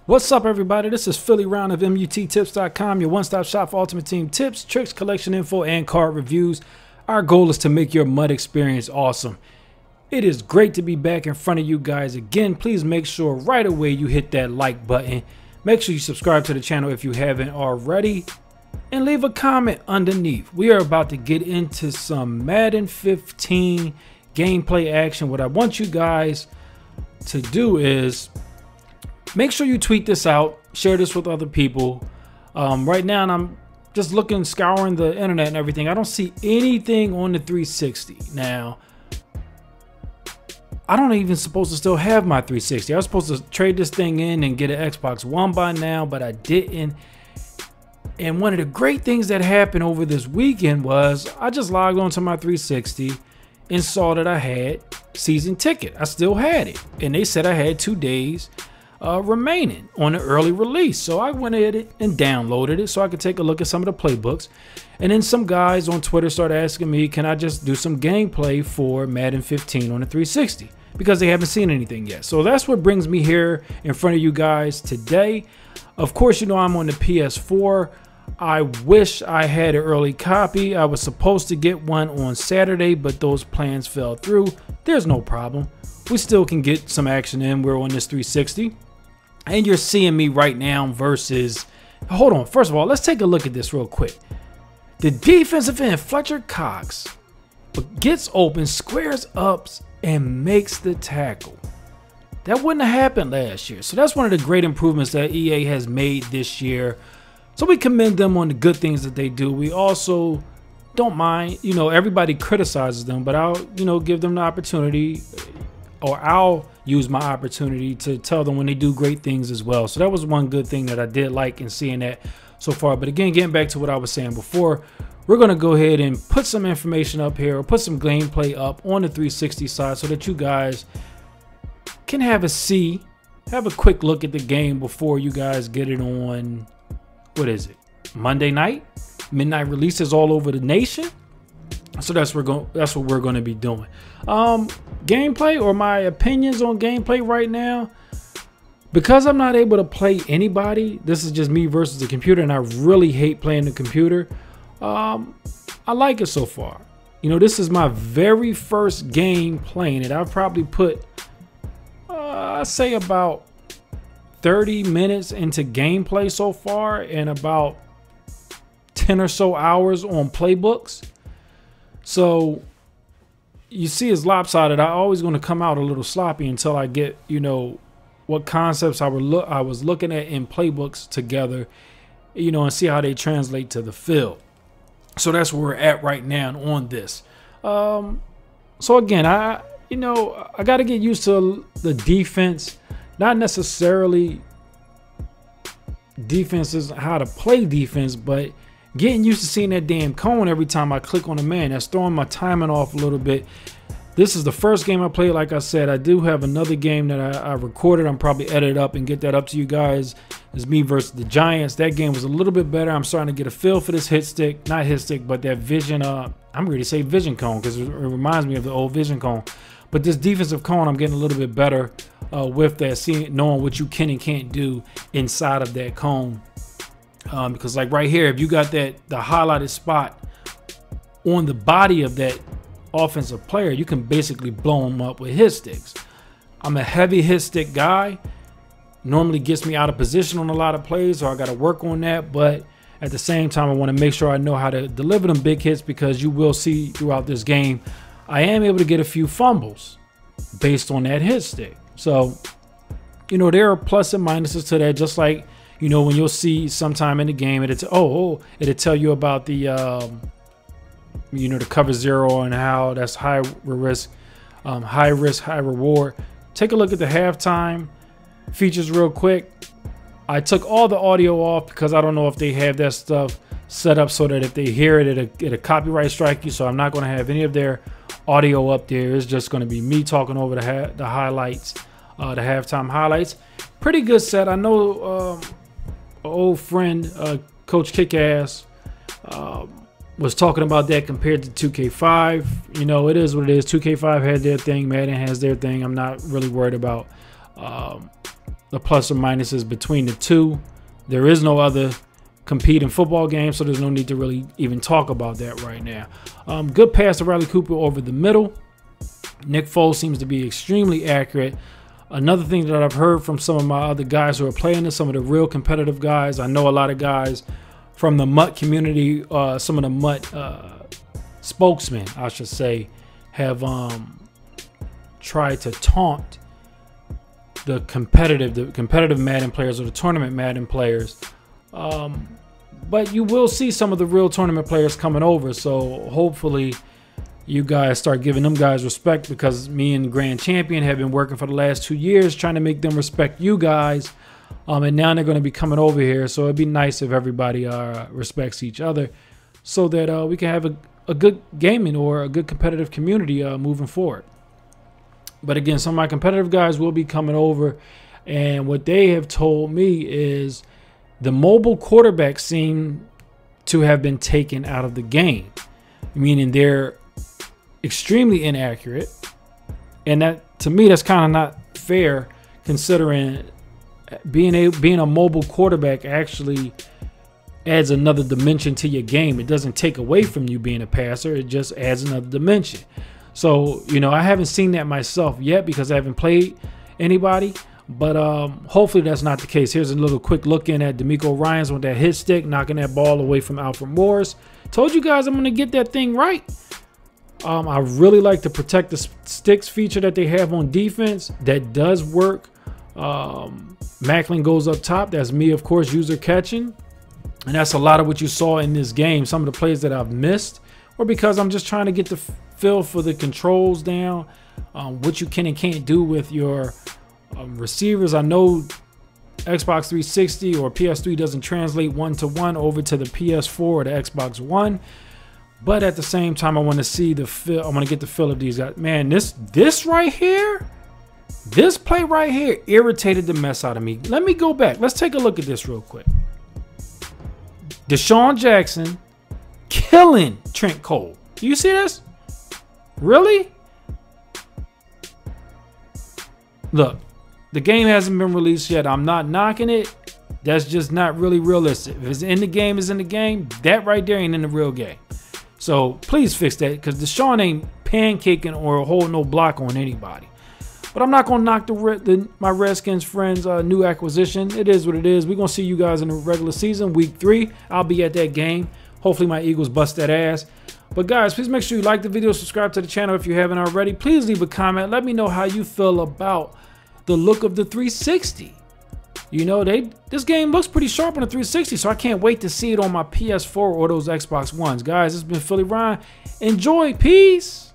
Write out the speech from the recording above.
What's up, everybody? This is PhillyRon of MUTtips.com, your one-stop shop for Ultimate Team tips, tricks, collection info, and card reviews. Our goal is to make your MUT experience awesome. It is great to be back in front of you guys again. Please make sure right away you hit that like button. Make sure you subscribe to the channel if you haven't already, and leave a comment underneath. We are about to get into some Madden 15 gameplay action. What I want you guys to do is make sure you tweet this out, share this with other people. Right now, and I'm just scouring the internet and everything. I don't see anything on the 360. Now, I don't even supposed to still have my 360. I was supposed to trade this thing in and get an Xbox One by now, but I didn't. And one of the great things that happened over this weekend was I just logged onto my 360 and saw that I had season ticket. I still had it, and they said I had 2 days remaining on the early release. So I went at it and downloaded it so I could take a look at some of the playbooks. And then some guys on Twitter started asking me, can I just do some gameplay for Madden 15 on the 360? Because they haven't seen anything yet. So that's what brings me here in front of you guys today. Of course, you know I'm on the PS4. I wish I had an early copy. I was supposed to get one on Saturday, but those plans fell through. There's no problem. We still can get some action in. We're on this 360. And you're seeing me right now versus... Hold on. First of all, let's take a look at this real quick. The defensive end, Fletcher Cox, gets open, squares up, and makes the tackle. That wouldn't have happened last year. So that's one of the great improvements that EA has made this year. So we commend them on the good things that they do. We also don't mind, you know, everybody criticizes them, but I'll, you know, give them the opportunity, or I'll use my opportunity to tell them when they do great things as well. So that was one good thing that I did like in seeing that so far. But again, getting back to what I was saying before, we're going to go ahead and put some information up here, or put some gameplay up on the 360 side so that you guys can have a quick look at the game before you guys get it on, what is it, Monday night? Midnight releases all over the nation. So that's what we're going to be doing. Gameplay, or my opinions on gameplay right now, because I'm not able to play anybody. This is just me versus the computer, and I really hate playing the computer. I like it so far. You know, this is my very first game playing it. I've probably put I say about 30 minutes into gameplay so far, and about 10 or so hours on playbooks. So you see, it's lopsided. I'm always going to come out a little sloppy until I get, you know, what concepts I was looking at in playbooks together, you know, and see how they translate to the field. So that's where we're at right now on this. So again, I got to get used to the defense, not necessarily defenses, how to play defense, but getting used to seeing that damn cone every time I click on a man. That's throwing my timing off a little bit. This is the first game I played. Like I said, I do have another game that I recorded. I'm probably edit up and get that up to you guys. It's me versus the Giants. That game was a little bit better. I'm starting to get a feel for this hit stick, not hit stick, but that vision. I'm ready to say vision cone, because it reminds me of the old vision cone. But this defensive cone, I'm getting a little bit better with that, knowing what you can and can't do inside of that cone. Because like right here, if you got the highlighted spot on the body of that offensive player, you can basically blow them up with hit sticks. I'm a heavy hit stick guy. Normally gets me out of position on a lot of plays, so I got to work on that. But at the same time, I want to make sure I know how to deliver them big hits, because you will see throughout this game, I am able to get a few fumbles based on that hit stick. So, you know, there are plus and minuses to that, just like, you know, when you'll see sometime in the game, it'll tell you about the, you know, the cover zero and how that's high risk, high reward. Take a look at the halftime features real quick. I took all the audio off because I don't know if they have that stuff set up so that if they hear it, it'll copyright strike you. So I'm not going to have any of their audio up there. It's just going to be me talking over the highlights, the halftime highlights. Pretty good set. I know old friend Coach Kickass was talking about that compared to 2K5. You know, it is what it is. 2K5 had their thing, Madden has their thing. I'm not really worried about the plus or minuses between the two. There is no other competing football game, so there's no need to really even talk about that right now. Good pass to Riley Cooper over the middle. Nick Foles seems to be extremely accurate. Another thing that I've heard from some of my other guys who are playing this, some of the real competitive guys, I know a lot of guys from the MUT community, some of the MUT spokesmen, I should say, have tried to taunt the competitive Madden players or the tournament Madden players. But you will see some of the real tournament players coming over, so hopefully you guys start giving them guys respect, because me and Grand Champion have been working for the last 2 years trying to make them respect you guys. And now they're going to be coming over here, so it'd be nice if everybody respects each other, so that we can have a good gaming or a good competitive community moving forward. But again, some of my competitive guys will be coming over, and what they have told me is the mobile quarterbacks seem to have been taken out of the game, meaning they're extremely inaccurate, and that, to me, that's kind of not fair, considering being a mobile quarterback actually adds another dimension to your game. It doesn't take away from you being a passer, it just adds another dimension. So, you know, I haven't seen that myself yet because I haven't played anybody, but hopefully that's not the case. Here's a little quick look in at D'Amico Ryans with that hit stick, knocking that ball away from Alfred Morris. Told you guys I'm going to get that thing right. I really like the protect the sticks feature that they have on defense. That does work. Macklin goes up top. That's me, of course, user catching. And that's a lot of what you saw in this game. Some of the plays that I've missed, or because I'm just trying to get the feel for the controls down, what you can and can't do with your receivers. I know Xbox 360 or PS3 doesn't translate one-to-one over to the PS4 or the Xbox One. But at the same time, I want to see the feel. I want to get the feel of these guys. Man, this right here, this play right here irritated the mess out of me. Let me go back. Let's take a look at this real quick. Deshaun Jackson killing Trent Cole. Do you see this? Really? Look, the game hasn't been released yet. I'm not knocking it. That's just not really realistic. If it's in the game, it's in the game. That right there ain't in the real game. So please fix that, because Deshaun ain't pancaking or holding no block on anybody. But I'm not going to knock my Redskins friends' new acquisition. It is what it is. We're going to see you guys in the regular season, week 3. I'll be at that game. Hopefully my Eagles bust that ass. But guys, please make sure you like the video, subscribe to the channel if you haven't already. Please leave a comment. Let me know how you feel about the look of the 360. You know, this game looks pretty sharp on the 360, so I can't wait to see it on my PS4 or those Xbox Ones. Guys, this has been PhillyRon. Enjoy. Peace.